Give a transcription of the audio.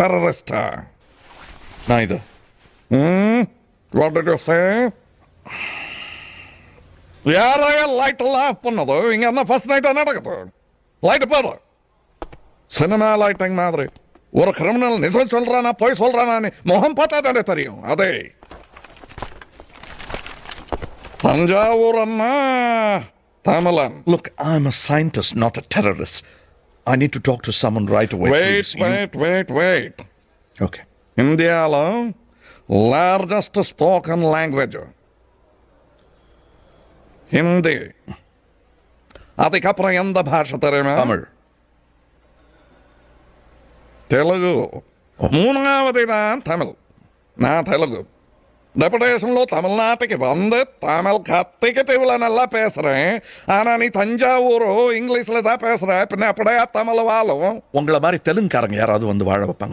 டெரரிஸ்டா? நான் இது what did you say? யாரைய லைட் எல்லாம் ஆஃப் பண்ணது? இங்க என்ன ஃபர்ஸ்ட் நைட்டா நடக்குது? லைட் பாரு, சினிமா லைட்டிங் மாதிரி. ஒரு கிரிமினல் நிஜம் சொல்றானா போய் சொல்றானு முகம் பார்த்தா தானே தெரியும். அதே தஞ்சாவூர் அண்ணா தமிழன். Look, I'm a scientist, not a terrorist. I need to talk to someone right away. Wait. Okay. ఇండియాలో లార్జెస్ట్ స్పోకన్ లాంగ్వేజ్ హిందీ. அதுக்கப்புறம் எந்த பாஷை தெரியுமா? Tamil. తెలుగు. మూడవది తమిళ్. నా తెలుగు டெபுடேஷன்ல தமிழ்நாட்டுக்கு வந்து தமிழ் கத்திக்கிட்டு நல்லா பேசுறேன். ஆனா நீ தஞ்சாவூரோ இங்கிலீஷ்ல தான் பேசுற. பின்ன அப்படியே தமிழ் வாழும். உங்களை மாதிரி தெலுங்குக்காரங்க யாராவது வந்து வாழ வைப்பாங்க?